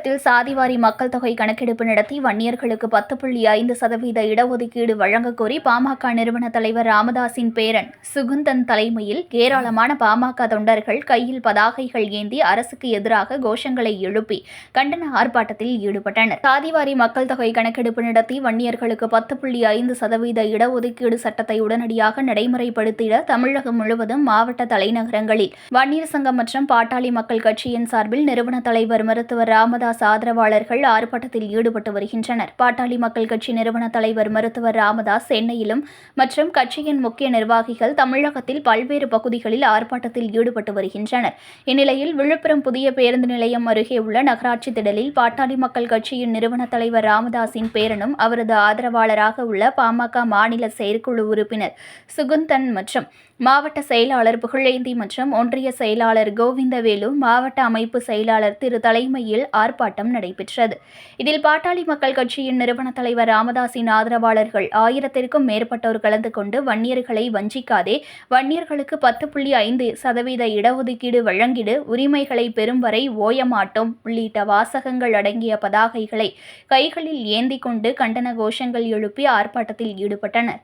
தமிழகத்தில் சாதிவாரி மக்கள் தொகை கணக்கெடுப்பு நடத்தி வன்னியர்களுக்கு 10.5% இடஒதுக்கீடு வழங்கக் கோரி பாமக நிறுவன தலைவர் ராமதாஸின் பேரன் சுகுந்தன் தலைமையில் ஏராளமான பாமக தொண்டர்கள் கையில் பதாகைகள் ஏந்தி அரசுக்கு எதிராக கோஷங்களை எழுப்பி கண்டன ஆர்ப்பாட்டத்தில் ஈடுபட்டனர். சாதிவாரி மக்கள் தொகை கணக்கெடுப்பு நடத்தி வன்னியர்களுக்கு 10.5% இடஒதுக்கீடு சட்டத்தை உடனடியாக நடைமுறைப்படுத்திட தமிழகம் முழுவதும் மாவட்ட தலைநகரங்களில் வன்னியர் சங்கம் மற்றும் பாட்டாளி மக்கள் கட்சியின் சார்பில் நிறுவன தலைவர் மருத்துவர் ராமதாஸ் ஆதரவாளர்கள் ஆர்ப்பாட்டத்தில் ஈடுபட்டு வருகின்றனர். பாட்டாளி மக்கள் கட்சி நிறுவன தலைவர் மருத்துவர் ராமதாஸ் சென்னையிலும் மற்றும் கட்சியின் முக்கிய நிர்வாகிகள் தமிழகத்தில் பல்வேறு பகுதிகளில் ஆர்ப்பாட்டத்தில் ஈடுபட்டு வருகின்றனர். இந்நிலையில் விழுப்புரம் புதிய பேருந்து நிலையம் அருகே உள்ள நகராட்சி திடலில் பாட்டாளி மக்கள் கட்சியின் நிறுவன தலைவர் ராமதாஸின் பேரனும் அவரது ஆதரவாளராக உள்ள பாமக மாநில செயற்குழு உறுப்பினர் சுகுந்தன் மற்றும் மாவட்ட செயலாளர் புகழேந்தி மற்றும் ஒன்றிய செயலாளர் கோவிந்தவேலு, மாவட்ட அமைப்பு செயலாளர் திரு தலைமையில் ஆர்ப்பாட்டம் நடைபெற்றது. இதில் பாட்டாளி மக்கள் கட்சியின் நிறுவன தலைவர் ராமதாஸின் ஆதரவாளர்கள் 1000க்கும் மேற்பட்டோர் கலந்து கொண்டு வன்னியர்களை வஞ்சிக்காதே, வன்னியர்களுக்கு 10.5% இடஒதுக்கீடு வழங்கிடு, உரிமைகளை பெறும் வரை ஓயமாட்டோம் உள்ளிட்ட வாசகங்கள் அடங்கிய பதாகைகளை கைகளில் ஏந்தி கொண்டு கண்டன கோஷங்கள் எழுப்பி ஆர்ப்பாட்டத்தில் ஈடுபட்டனர்.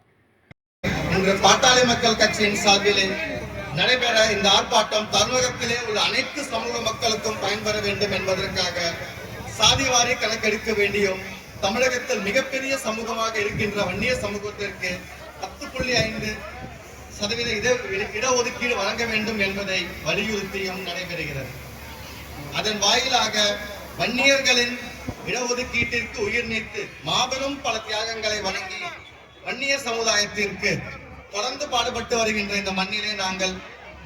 இன்று பாட்டாளி மக்கள் கட்சியின் சார்பிலே நடைபெற இந்த ஆர்ப்பாட்டம் தமிழகத்திலே உள்ள அனைத்து சமூக மக்களுக்கும் பயன்பெற வேண்டும் என்பதற்காக சாதிவாரி கணக்கெடுக்க வேண்டியும் தமிழகத்தில் மிகப்பெரிய சமூகமாக இருக்கின்ற வன்னிய சமூகத்திற்கு 10.5% இடஒதுக்கீடு வழங்க வேண்டும் என்பதை வலியுறுத்தியும் நடைபெறுகிறது. அதன் வாயிலாக வன்னியர்களின் இடஒதுக்கீட்டிற்கு உயிர் நீத்து மாபெரும் பல தியாகங்களை வழங்கி வன்னிய சமுதாயத்திற்கு தொடர்ந்து பாடுபட்டு வருகின்ற இந்த மண்ணிலே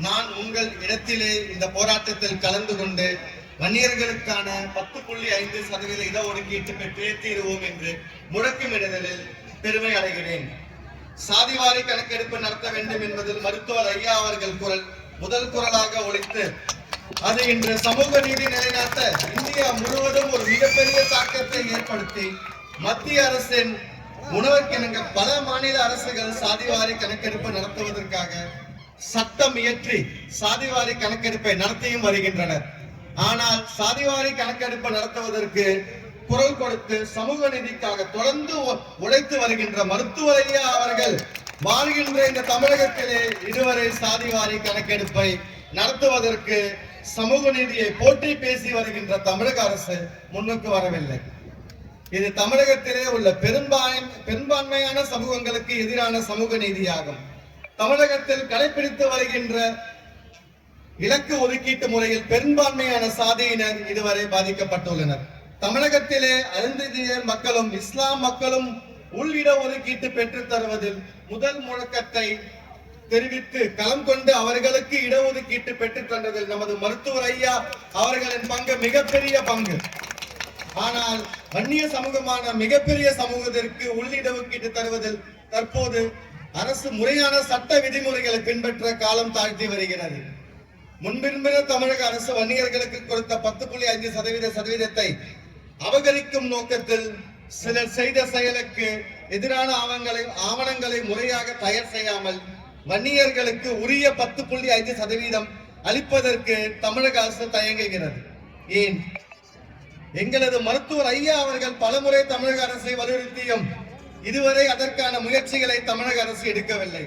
நான் உங்கள் இடத்திலே இந்த போராட்டத்தில் கலந்து கொண்டு வன்னியர்களுக்கான 10.5% இடஒதுக்கீட்டு பெற்றே தீருவோம் என்று முழக்கமிடுதலில் பெருமை அடைகிறேன். சாதிவாரி கணக்கெடுப்பு நடத்த வேண்டும் என்பதில் மருத்துவர் ஐயா அவர்கள் குரல் முதல் குரலாக ஒலித்து அது இன்று சமூக நீதி நிலைநாட்ட இந்தியா முழுவதும் ஒரு மிகப்பெரிய தாக்கத்தை ஏற்படுத்தி மத்திய அரசின் உணவுக்கிணங்க பல மாநில அரசுகள் சாதிவாரி கணக்கெடுப்பு நடத்துவதற்காக சட்டம் இயற்றி சாதிவாரி கணக்கெடுப்பை நடத்தியும் வருகின்றனர். ஆனால் சாதிவாரி கணக்கெடுப்பு நடத்துவதற்கு குரல் கொடுத்து சமூக நீதிக்காக தொடர்ந்து உழைத்து வருகின்ற மருத்துவர் ஐயா அவர்கள் வாழ்கின்ற இந்த தமிழகத்திலே இதுவரை சாதிவாரி கணக்கெடுப்பை நடத்துவதற்கு சமூக நீதியை போற்றி பேசி வருகின்ற தமிழக அரசு முன்னுக்கு வரவில்லை. இது தமிழகத்திலே உள்ள பெரும்பான்மையான சமூகங்களுக்கு எதிரான சமூக நீதியாகும். தமிழகத்தில் கடைபிடித்து வருகின்ற இலக்கு ஒதுக்கீட்டு முறையில் பெரும்பான்மையான சாதியினர் இதுவரை பாதிக்கப்பட்டுள்ளனர். தமிழகத்திலே அருந்ததியர் மக்களும் இஸ்லாம் மக்களும் உள்ளிட ஒதுக்கீட்டு பெற்றுத் தருவதில் முதல் முழக்கத்தை தெரிவித்து களம் கொண்டு அவர்களுக்கு இடஒதுக்கீட்டு பெற்றுத் தந்ததில் நமது மருத்துவர் ஐயா அவர்களின் பங்கு மிகப்பெரிய பங்கு. ஆனால் வன்னிய சமூகமான மிகப்பெரிய சமூகத்திற்கு உள்ளிடஒதுக்கீட்டு தருவதில் தற்போது அரசு முறையான சட்ட விதிமுறைகளை பின்பற்ற காலம் தாழ்த்தி வருகிறது. முன்பின்பு தமிழக அரசு வன்னியர்களுக்கு கொடுத்த 10.5% அபகரிக்கும் நோக்கத்தில் சிலர் செய்த செயலுக்கு எதிரான ஆவணங்களை முறையாக தயார் செய்யாமல் வன்னியர்களுக்கு உரிய 10.5% அளிப்பதற்கு தமிழக அரசு தயங்குகிறது. ஏன்? எங்களது மருத்துவர் ஐயா அவர்கள் பலமுறை தமிழக அரசை வலியுறுத்தியும் இதுவரை அதற்கான முயற்சிகளை தமிழக அரசு எடுக்கவில்லை.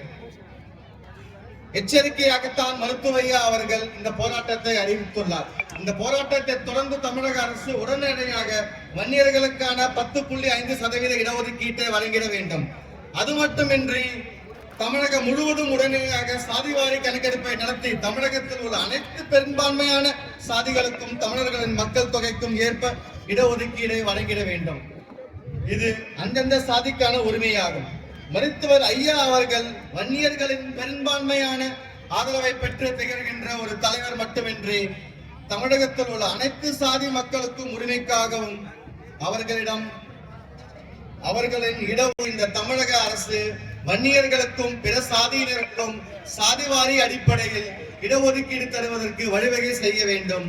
எச்சரிக்கையாகத்தான் மருத்துவர் ஐயா அவர்கள் இந்த போராட்டத்தை அறிவித்துள்ளார். இந்த போராட்டத்தை தொடர்ந்து தமிழக அரசு உடனடியாக வன்னியர்களுக்கான 10.5% இடஒதுக்கீட்டை வழங்கிட வேண்டும். அது மட்டுமின்றி தமிழகம் முழுவதும் உடனடியாக சாதிவாரி கணக்கெடுப்பை நடத்தி தமிழகத்தில் உள்ள அனைத்து பெரும்பான்மையான சாதிகளுக்கும் தமிழர்களின் மக்கள் தொகைக்கும் ஏற்ப இடஒதுக்கீடை வழங்கிட வேண்டும். இது அந்தந்த சாதிக்கான உரிமையாகும். மருத்துவர் ஐயா அவர்கள் வன்னியர்களின் பெரும்பான்மையான ஆதரவை பெற்று திகழ்கின்ற ஒரு தலைவர் மட்டுமின்றி தமிழகத்தில் உள்ள அனைத்து சாதி மக்களுக்கும் உரிமைக்காகவும் அவர்களின் இந்த தமிழக அரசு வன்னியர்களுக்கும் பிற சாதியினருக்கும் சாதிவாரி அடிப்படையில் இடஒதுக்கீடு தருவதற்கு வழிவகை செய்ய வேண்டும்.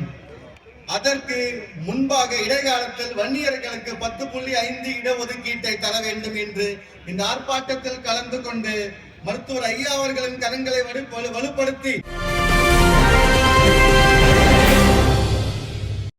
அதற்கு முன்பாக இடைக்காலத்தில் வன்னியர்களுக்கு 10.5 இடஒதுக்கீட்டை தர வேண்டும் என்று இந்த ஆர்ப்பாட்டத்தில் கலந்து கொண்டு மருத்துவர் ஐயா அவர்களின் கரங்களை வலுப்படுத்தி